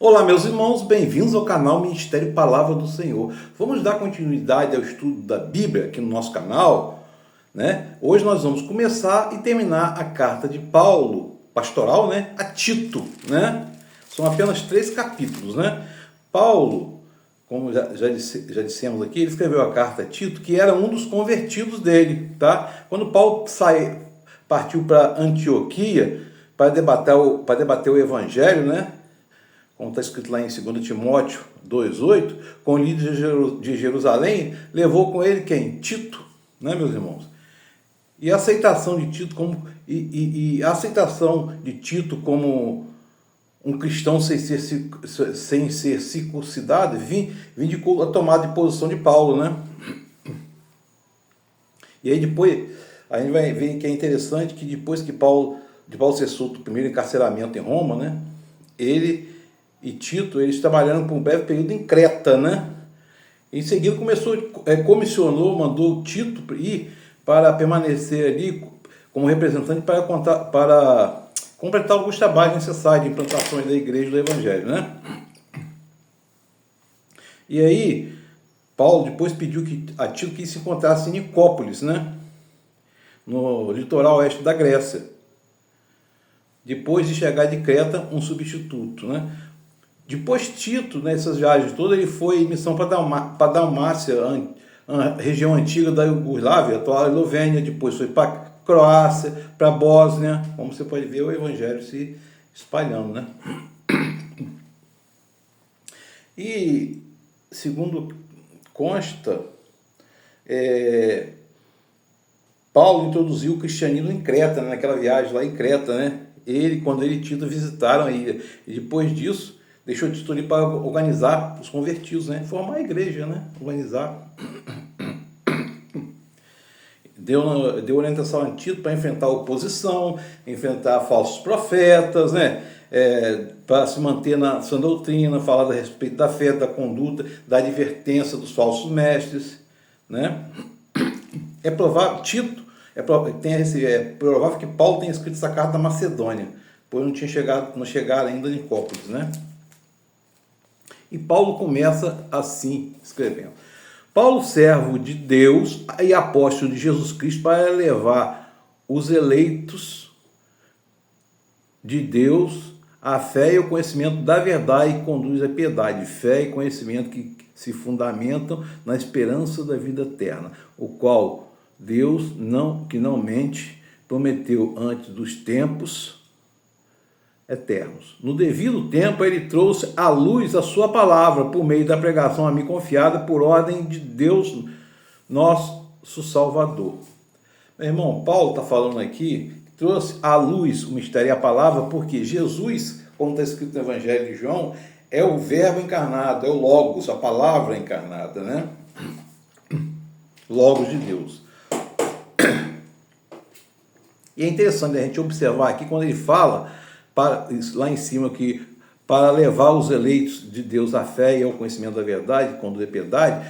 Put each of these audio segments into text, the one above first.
Olá, meus irmãos, bem-vindos ao canal Ministério Palavra do Senhor. Vamos dar continuidade ao estudo da Bíblia aqui no nosso canal, né? Hoje nós vamos começar e terminar a carta de Paulo, pastoral, né, a Tito, né? São apenas 3 capítulos, né? Paulo, como já dissemos aqui, ele escreveu a carta a Tito, que era um dos convertidos dele, tá? Quando Paulo partiu para Antioquia para debater o Evangelho, né? Como está escrito lá em 2 Timóteo 2,8, com o líder de Jerusalém, levou com ele quem? Tito, né, meus irmãos? E a aceitação de Tito como um cristão sem ser circuncidado vindicou a tomada de posição de Paulo, né? E aí depois, a gente vai ver que é interessante que depois de Paulo ser solto do primeiro encarceramento em Roma, né? Ele e Tito, eles trabalharam por um breve período em Creta, né? Em seguida comissionou, mandou Tito ir para permanecer ali como representante para completar alguns trabalhos necessários de implantações da igreja do Evangelho, né? E aí, Paulo depois pediu a Tito que se encontrasse em Nicópolis, né? No litoral oeste da Grécia. Depois de chegar de Creta, um substituto, né? Depois Tito, nessas viagens todas, ele foi em missão para Dalmácia, a região antiga da Iugoslávia, atual Eslovênia, depois foi para Croácia, para Bósnia, como você pode ver o Evangelho se espalhando, né? E, segundo consta, Paulo introduziu o cristianismo em Creta, né? Naquela viagem lá em Creta, né? Quando ele e Tito visitaram a ilha. E depois disso, deixou Tito ali para organizar os convertidos, né? Formar a igreja, né? Organizar. Deu orientação a Tito para enfrentar a oposição, enfrentar falsos profetas, né? Para se manter na sua doutrina, falar a respeito da fé, da conduta, da advertência dos falsos mestres, né? É provável que Paulo tenha escrito essa carta da Macedônia, pois não chegaram ainda em Nicópolis, né? E Paulo começa assim, escrevendo: Paulo, servo de Deus e apóstolo de Jesus Cristo, para levar os eleitos de Deus à fé e ao conhecimento da verdade que conduz à piedade, fé e conhecimento que se fundamentam na esperança da vida eterna, o qual Deus, que não mente, prometeu antes dos tempos eternos. No devido tempo, ele trouxe à luz a sua palavra, por meio da pregação a mim confiada, por ordem de Deus, nosso Salvador. Meu irmão, Paulo está falando aqui, trouxe à luz o mistério e a palavra, porque Jesus, como está escrito no Evangelho de João, é o verbo encarnado, é o Logos, a palavra encarnada, né? Logos de Deus. E é interessante a gente observar aqui, quando ele fala, lá em cima, que para levar os eleitos de Deus à fé e ao conhecimento da verdade, conduzir a piedade,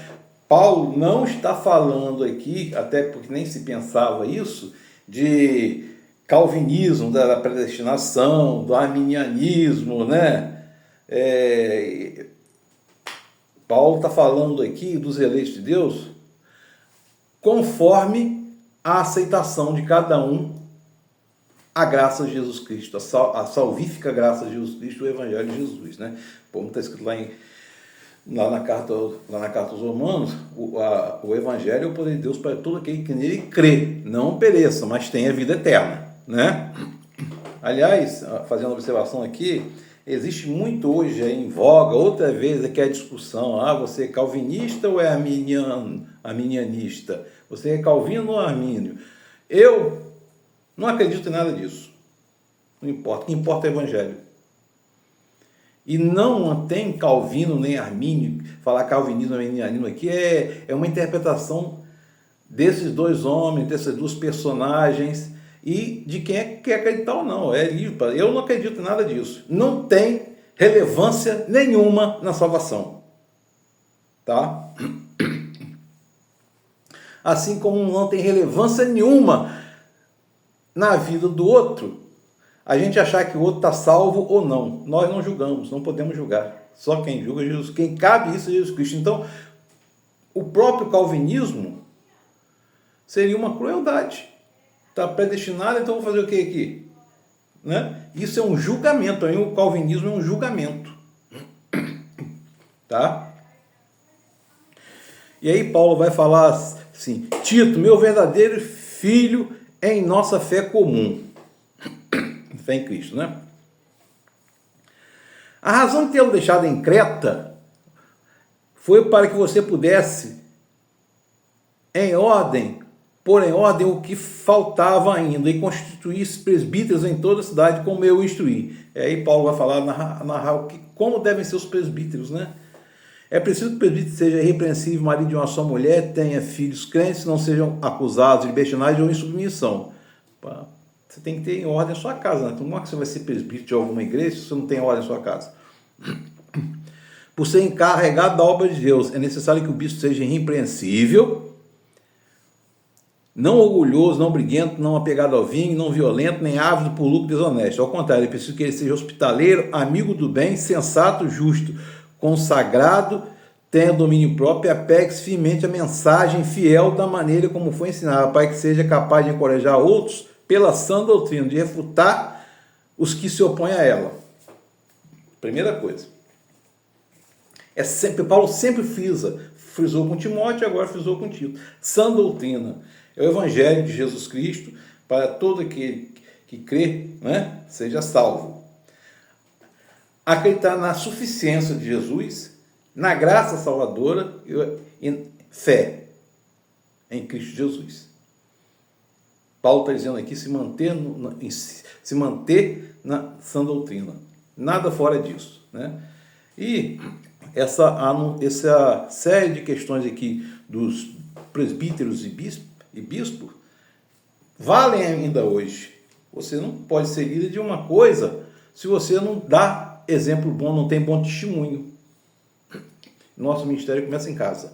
Paulo não está falando aqui, até porque nem se pensava isso, de calvinismo, da predestinação, do arminianismo, né? Paulo está falando aqui dos eleitos de Deus conforme a aceitação de cada um a graça de Jesus Cristo, a salvífica graça de Jesus Cristo, o Evangelho de Jesus, né? Como está escrito lá na carta aos Romanos, o Evangelho é o poder de Deus para todo aquele que nele crê, não pereça, mas tenha vida eterna, né? Aliás, fazendo uma observação aqui, existe muito hoje em voga, outra vez aqui a discussão, você é calvinista ou é arminianista? Você é calvino ou armínio? Eu não acredito em nada disso. Não importa. O que importa é o Evangelho. E não tem Calvino nem Armínio. Falar calvinismo e arminianismo aqui é uma interpretação desses dois homens, dessas duas personagens, e de quem quer acreditar ou não. É livre. Eu não acredito em nada disso. Não tem relevância nenhuma na salvação. Tá? Assim como não tem relevância nenhuma na vida do outro a gente achar que o outro está salvo ou não. Nós não julgamos, não podemos julgar. Só quem julga é Jesus. Quem cabe isso é Jesus Cristo. Então, o próprio calvinismo seria uma crueldade. Está predestinado, então vou fazer o que aqui? Né? Isso é um julgamento. Aí o calvinismo é um julgamento. Tá? E aí Paulo vai falar assim: Tito, meu verdadeiro filho em nossa fé comum. Fé em Cristo, né? A razão de tê-lo deixado em Creta foi para que você pudesse, pôr em ordem o que faltava ainda e constituísse presbíteros em toda a cidade, como eu instruí. E aí Paulo vai falar, narrar como devem ser os presbíteros, né? É preciso que o presbítero seja irrepreensível, marido de uma só mulher, tenha filhos crentes, não sejam acusados de libertinagem ou insubmissão. Você tem que ter em ordem a sua casa, né? Então, como é que você vai ser presbítero de alguma igreja se você não tem ordem a sua casa? Por ser encarregado da obra de Deus, é necessário que o bispo seja irrepreensível, não orgulhoso, não briguento, não apegado ao vinho, não violento, nem ávido por lucro desonesto. Ao contrário, é preciso que ele seja hospitaleiro, amigo do bem, sensato, justo, consagrado, tenha domínio próprio e apegue-se firmemente à mensagem fiel da maneira como foi ensinada, para que seja capaz de encorajar outros pela sã doutrina, de refutar os que se opõem a ela. Primeira coisa. Paulo sempre frisou com Timóteo e agora frisou com Tito. Sã doutrina é o evangelho de Jesus Cristo para todo aquele que crê, né, seja salvo. Acreditar na suficiência de Jesus, na graça salvadora e fé em Cristo Jesus. Paulo está dizendo aqui se manter na sã doutrina. Nada fora disso, né? E essa série de questões aqui dos presbíteros e bispos valem ainda hoje. Você não pode ser líder de uma coisa se você não dá exemplo bom, não tem bom testemunho. Nosso ministério começa em casa,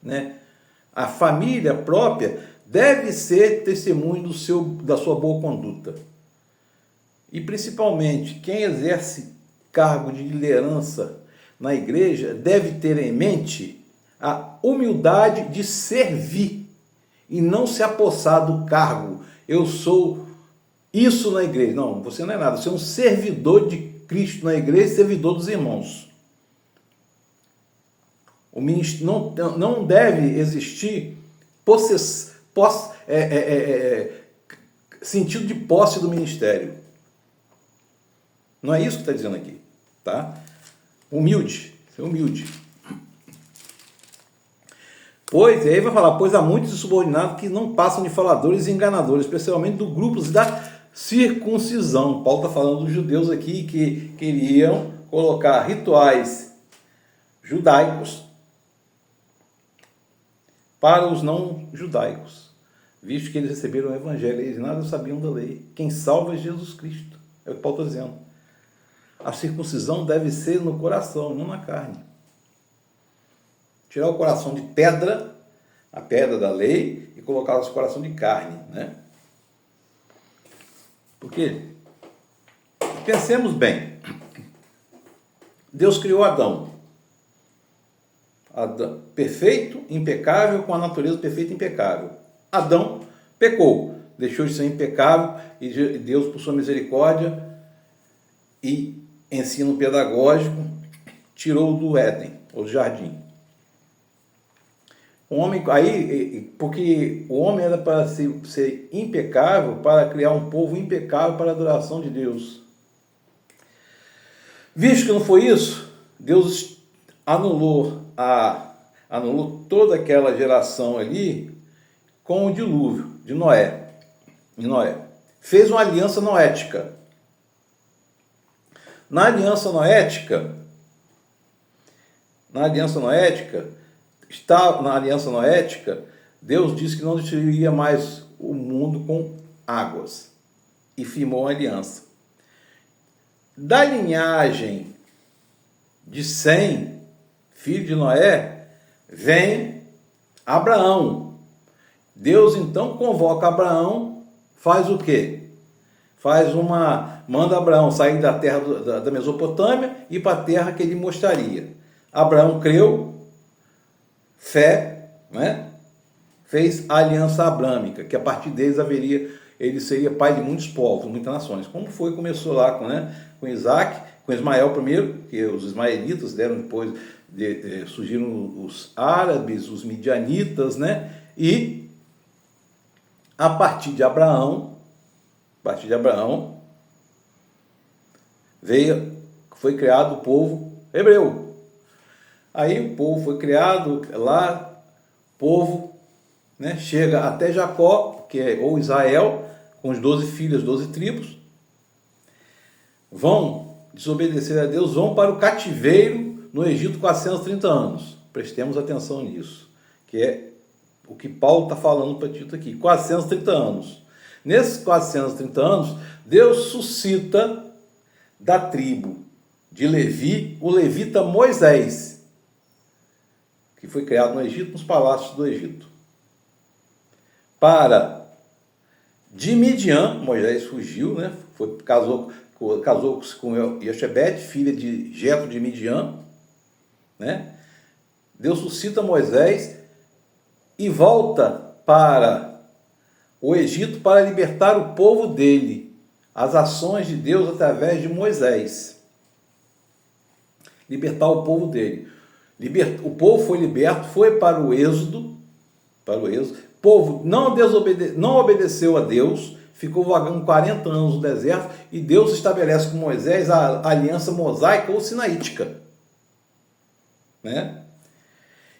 né? A família própria deve ser testemunho da sua boa conduta. E principalmente, quem exerce cargo de liderança na igreja deve ter em mente a humildade de servir e não se apossar do cargo. Eu sou isso na igreja. Não, você não é nada. Você é um servidor de Cristo na igreja e servidor dos irmãos. O ministério não deve existir sentido de posse do ministério. Não é isso que está dizendo aqui, tá? Ser humilde. Pois, e aí vai falar, pois há muitos subordinados que não passam de faladores e enganadores, especialmente do grupo da circuncisão. Paulo está falando dos judeus aqui que queriam colocar rituais judaicos para os não judaicos, visto que eles receberam o evangelho, eles nada sabiam da lei. Quem salva é Jesus Cristo, é o que Paulo está dizendo. A circuncisão deve ser no coração, não na carne. Tirar o coração de pedra, a pedra da lei, e colocar o coração de carne, né? Porque, pensemos bem, Deus criou Adão perfeito, impecável, com a natureza perfeita e impecável. Adão pecou, deixou de ser impecável, e Deus, por sua misericórdia e ensino pedagógico, tirou-o do Éden, ou do jardim. Porque o homem era para ser impecável, para criar um povo impecável para a adoração de Deus. Visto que não foi isso, Deus anulou toda aquela geração ali com o dilúvio de Noé. Fez uma aliança noética. Na aliança noética, Deus disse que não destruiria mais o mundo com águas e firmou uma aliança. Da linhagem de Sem, filho de Noé, vem Abraão. Deus então convoca Abraão, faz o quê? manda Abraão sair da terra da Mesopotâmia e ir para a terra que ele mostraria. Abraão creu, fé, né? Fez a aliança abrâmica, que a partir deles ele seria pai de muitos povos, muitas nações. Como começou lá com Isaac, com Ismael primeiro, que os ismaelitas deram depois, surgiram os árabes, os midianitas, né? E a partir de Abraão, foi criado o povo hebreu. Aí o povo foi criado lá, povo, né, chega até Jacó, ou Israel, com os 12 filhos, 12 tribos, vão desobedecer a Deus, vão para o cativeiro no Egito 430 anos. Prestemos atenção nisso, que é o que Paulo está falando para Tito aqui, 430 anos. Nesses 430 anos, Deus suscita da tribo de Levi, o levita Moisés, que foi criado no Egito, nos palácios do Egito. De Midian, Moisés fugiu, né? Casou-se com Jochebede, filha de Jetro de Midian, né? Deus suscita Moisés e volta para o Egito para libertar o povo dele, as ações de Deus através de Moisés. Libertar o povo dele. O povo foi liberto, foi para o Êxodo. O povo não obedeceu a Deus, ficou vagando 40 anos no deserto, e Deus estabelece com Moisés a aliança mosaica ou sinaítica, né?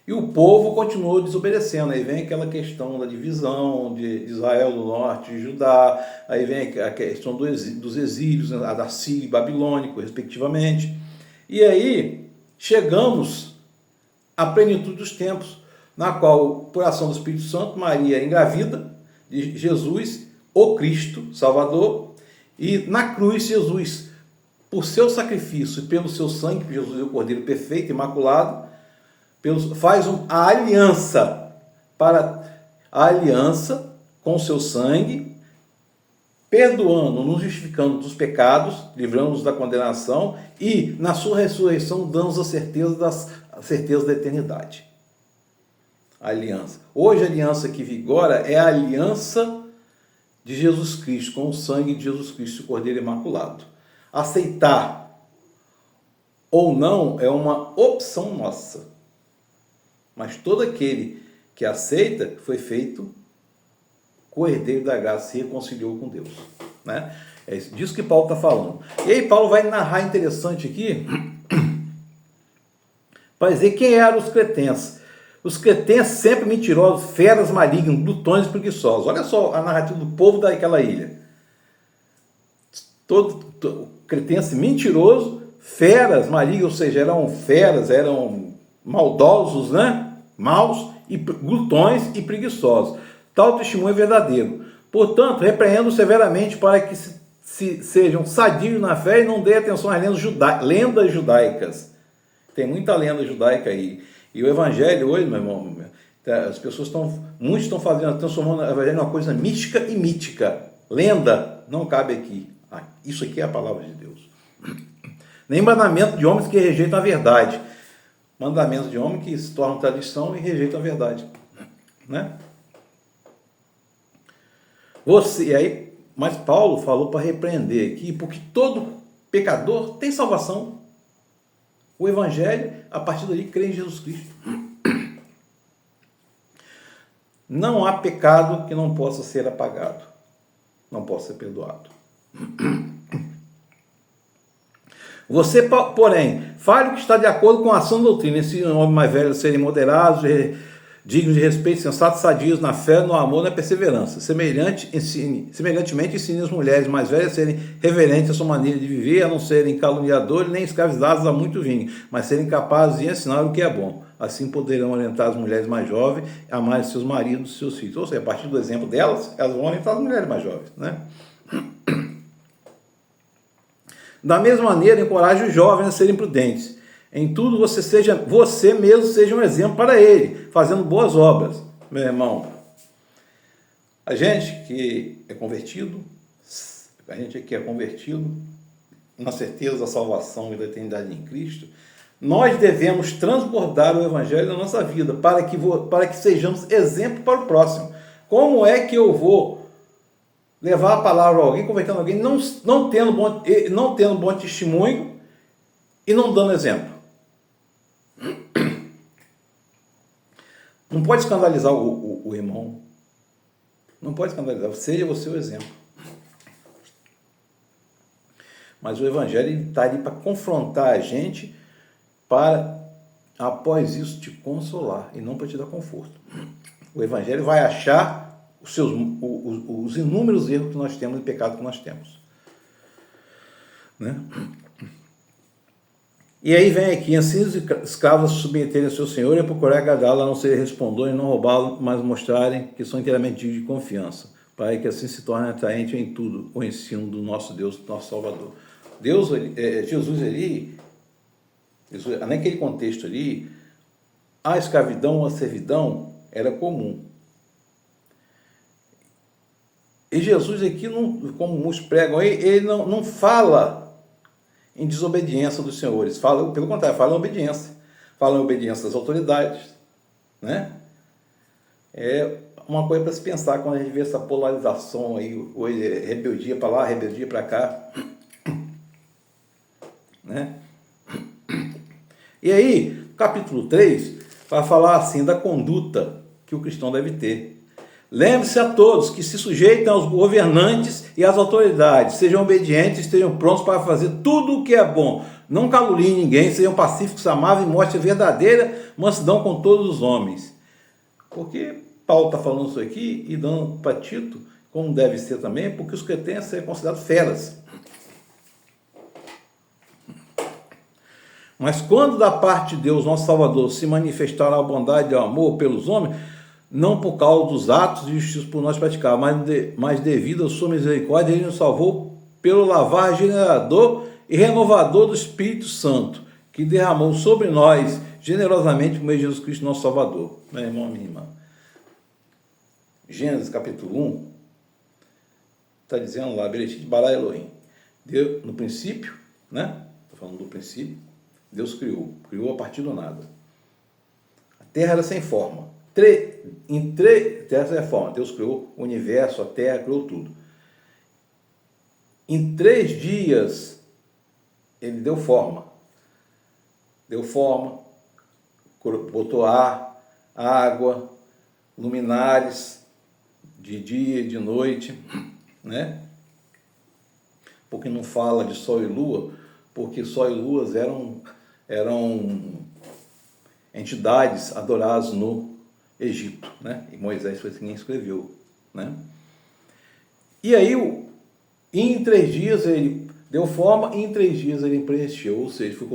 E o povo continuou desobedecendo. Aí vem aquela questão da divisão de Israel do norte, de Judá, aí vem a questão dos exílios, né, da Síria e babilônico, respectivamente. E aí chegamos à plenitude dos tempos, na qual, por ação do Espírito Santo, Maria engravida de Jesus, o Cristo Salvador, e na cruz Jesus, por seu sacrifício e pelo seu sangue, Jesus é o Cordeiro perfeito, imaculado, faz a aliança com o seu sangue, perdoando, nos justificando dos pecados, livrando-nos da condenação, e na sua ressurreição dando-nos a certeza da eternidade. A aliança. Hoje a aliança que vigora é a aliança de Jesus Cristo, com o sangue de Jesus Cristo, o Cordeiro Imaculado. Aceitar ou não é uma opção nossa. Mas todo aquele que aceita foi feito co-herdeiro da graça, se reconciliou com Deus, né? É disso que Paulo está falando. E aí Paulo vai narrar interessante aqui para dizer quem eram os cretenses. Os cretenses sempre mentirosos, feras malignos, glutões e preguiçosos. Olha só a narrativa do povo daquela ilha. Todo cretense mentiroso, feras malignos, ou seja, eram feras, eram maldosos, né? Maus, e glutões e preguiçosos. Tal testemunho é verdadeiro. Portanto, repreendo severamente para que sejam sadios na fé e não dê atenção às lendas judaicas. Tem muita lenda judaica aí. E o evangelho hoje, meu irmão, as pessoas muitos estão transformando o evangelho em uma coisa mística e mítica. Lenda não cabe aqui. Isso aqui é a palavra de Deus. Nem mandamento de homens que rejeitam a verdade. Mandamentos de homem que se tornam tradição e rejeitam a verdade, né? Mas Paulo falou para repreender aqui, porque todo pecador tem salvação. O evangelho, a partir dali, crê em Jesus Cristo. Não há pecado que não possa ser apagado, não possa ser perdoado. Você, porém, fale o que está de acordo com a ação da doutrina. Ensine os homens mais velhos a serem moderados, dignos de respeito, sensatos, sadios na fé, no amor, na perseverança. Semelhantemente, ensine as mulheres mais velhas a serem reverentes à sua maneira de viver, a não serem caluniadores nem escravizados a muito vinho, mas serem capazes de ensinar o que é bom. Assim poderão orientar as mulheres mais jovens a amar seus maridos e seus filhos. Ou seja, a partir do exemplo delas, elas vão orientar as mulheres mais jovens, né? Da mesma maneira, encoraje os jovens a serem prudentes. Em tudo você mesmo seja um exemplo para ele, fazendo boas obras. Meu irmão, a gente que é convertido, a gente que é convertido, na certeza da salvação e da eternidade em Cristo, nós devemos transbordar o Evangelho na nossa vida, para que sejamos exemplo para o próximo. Como é que eu vou levar a palavra a alguém, convertendo alguém, não tendo bom testemunho e não dando exemplo? Não pode escandalizar o irmão. Não pode escandalizar. Seja você o exemplo. Mas o Evangelho está ali para confrontar a gente, para, após isso, te consolar e não para te dar conforto. O Evangelho vai achar os inúmeros erros que nós temos e pecados que nós temos. Né? E aí vem aqui: assim os escravos se submeterem ao seu senhor e procurar agradá-lo, a não ser respondor e não roubá-lo, mas mostrarem que são inteiramente dignos de confiança, para que assim se torne atraente em tudo o ensino do nosso Deus, do nosso Salvador. Jesus ali, naquele contexto ali, a escravidão, a servidão era comum. E Jesus aqui, como muitos pregam, ele não fala em desobediência dos senhores, pelo contrário, fala em obediência. Fala em obediência às autoridades. Né? É uma coisa para se pensar quando a gente vê essa polarização aí, rebeldia para lá, rebeldia para cá. Né? E aí, capítulo 3, vai falar assim da conduta que o cristão deve ter. Lembre-se a todos que se sujeitem aos governantes e às autoridades, sejam obedientes, estejam prontos para fazer tudo o que é bom, não caluniem ninguém, sejam pacíficos, amáveis e mostrem verdadeira mansidão com todos os homens. Porque Paulo está falando isso aqui e dando para Tito, como deve ser também, porque os crentes têm a ser considerados feras. Mas quando da parte de Deus, nosso Salvador, se manifestará a bondade e o amor pelos homens, não por causa dos atos de justiça por nós praticar, mas devido à sua misericórdia, ele nos salvou pelo lavar regenerador e renovador do Espírito Santo, que derramou sobre nós generosamente por meio de Jesus Cristo, nosso Salvador. Meu irmão, minha irmã. Gênesis capítulo 1 está dizendo lá: Bereshit bara Elohim. Deus, no princípio, né? Estou falando do princípio, Deus criou a partir do nada. A terra era sem forma. Terra sem forma. Deus criou o universo, a terra, criou tudo. Em 3 dias, ele deu forma. Botou ar, água, luminares, de dia e de noite, né? Porque não fala de sol e lua, porque sol e luas eram entidades adoradas no Egito, né? E Moisés foi quem escreveu, né? E aí, em 3 dias ele deu forma, e em 3 dias ele preencheu, ou seja, foi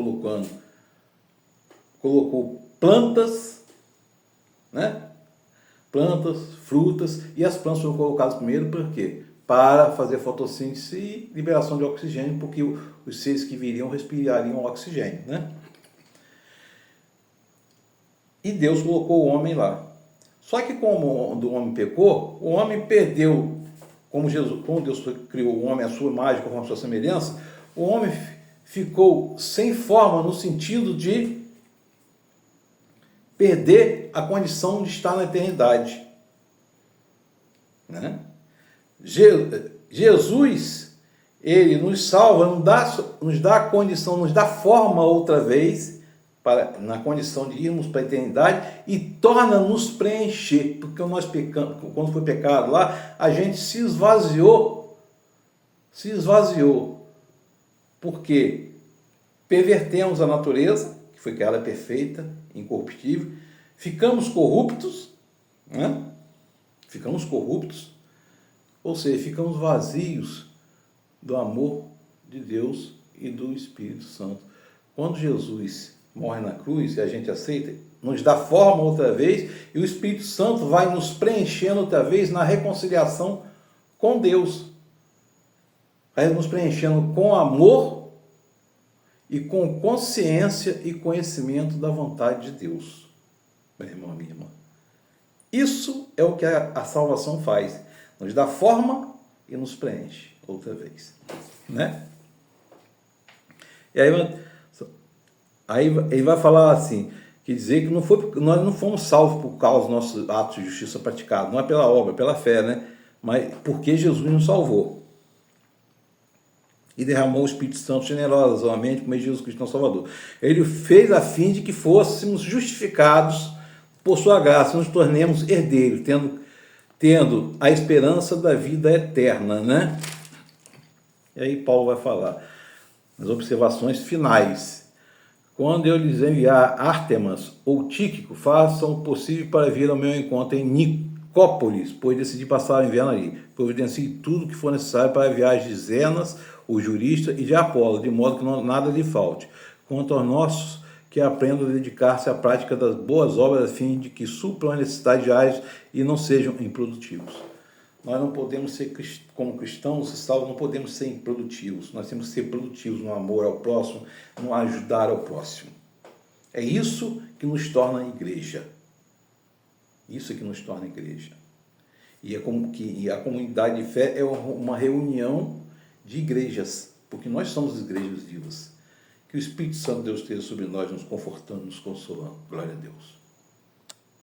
colocou plantas, né? Plantas, frutas, e as plantas foram colocadas primeiro, por quê? Para fazer fotossíntese e liberação de oxigênio, porque os seres que viriam respirariam oxigênio, né? E Deus colocou o homem lá. Só que como o homem pecou, o homem perdeu, como Deus criou o homem à sua imagem, conforme a sua semelhança, o homem ficou sem forma no sentido de perder a condição de estar na eternidade. Né? Jesus, ele nos salva, nos dá a condição, nos dá forma outra vez, na condição de irmos para a eternidade, e torna-nos preencher, porque nós pecamos, quando foi pecado lá, a gente se esvaziou, porque pervertemos a natureza, que foi criada perfeita, incorruptível, ficamos corruptos, né? Ou seja, ficamos vazios do amor de Deus e do Espírito Santo. Quando Jesus morre na cruz e a gente aceita, nos dá forma outra vez, e o Espírito Santo vai nos preenchendo outra vez na reconciliação com Deus. Vai nos preenchendo com amor e com consciência e conhecimento da vontade de Deus. Meu irmão, minha irmã. Isso é o que a salvação faz. Nos dá forma e nos preenche. outra vez, né? E aí ele vai falar assim, que dizer que nós não fomos salvos por causa dos nossos atos de justiça praticados, não é pela obra, pela fé, né? Mas porque Jesus nos salvou. E derramou o Espírito Santo generosamente por meio de Jesus Cristo, nosso Salvador. Ele fez a fim de que fôssemos justificados por sua graça, nos tornemos herdeiros, tendo a esperança da vida eterna, né? E aí Paulo vai falar as observações finais. Quando eu lhes enviar Ártemas ou Tíquico, façam o possível para vir ao meu encontro em Nicópolis, pois decidi passar o inverno ali. Providencie tudo que for necessário para a viagem de Zenas, o jurista, e de Apolo, de modo que nada lhe falte. Quanto aos nossos, que aprendam a dedicar-se à prática das boas obras, a fim de que supram as necessidades diárias e não sejam improdutivos. Nós não podemos ser, como cristãos salvos, não podemos ser improdutivos. Nós temos que ser produtivos no amor ao próximo, no ajudar ao próximo. É isso que nos torna igreja. Isso que nos torna igreja. E a comunidade de fé é uma reunião de igrejas, porque nós somos igrejas vivas. Que o Espírito Santo de Deus esteja sobre nós, nos confortando, nos consolando. Glória a Deus.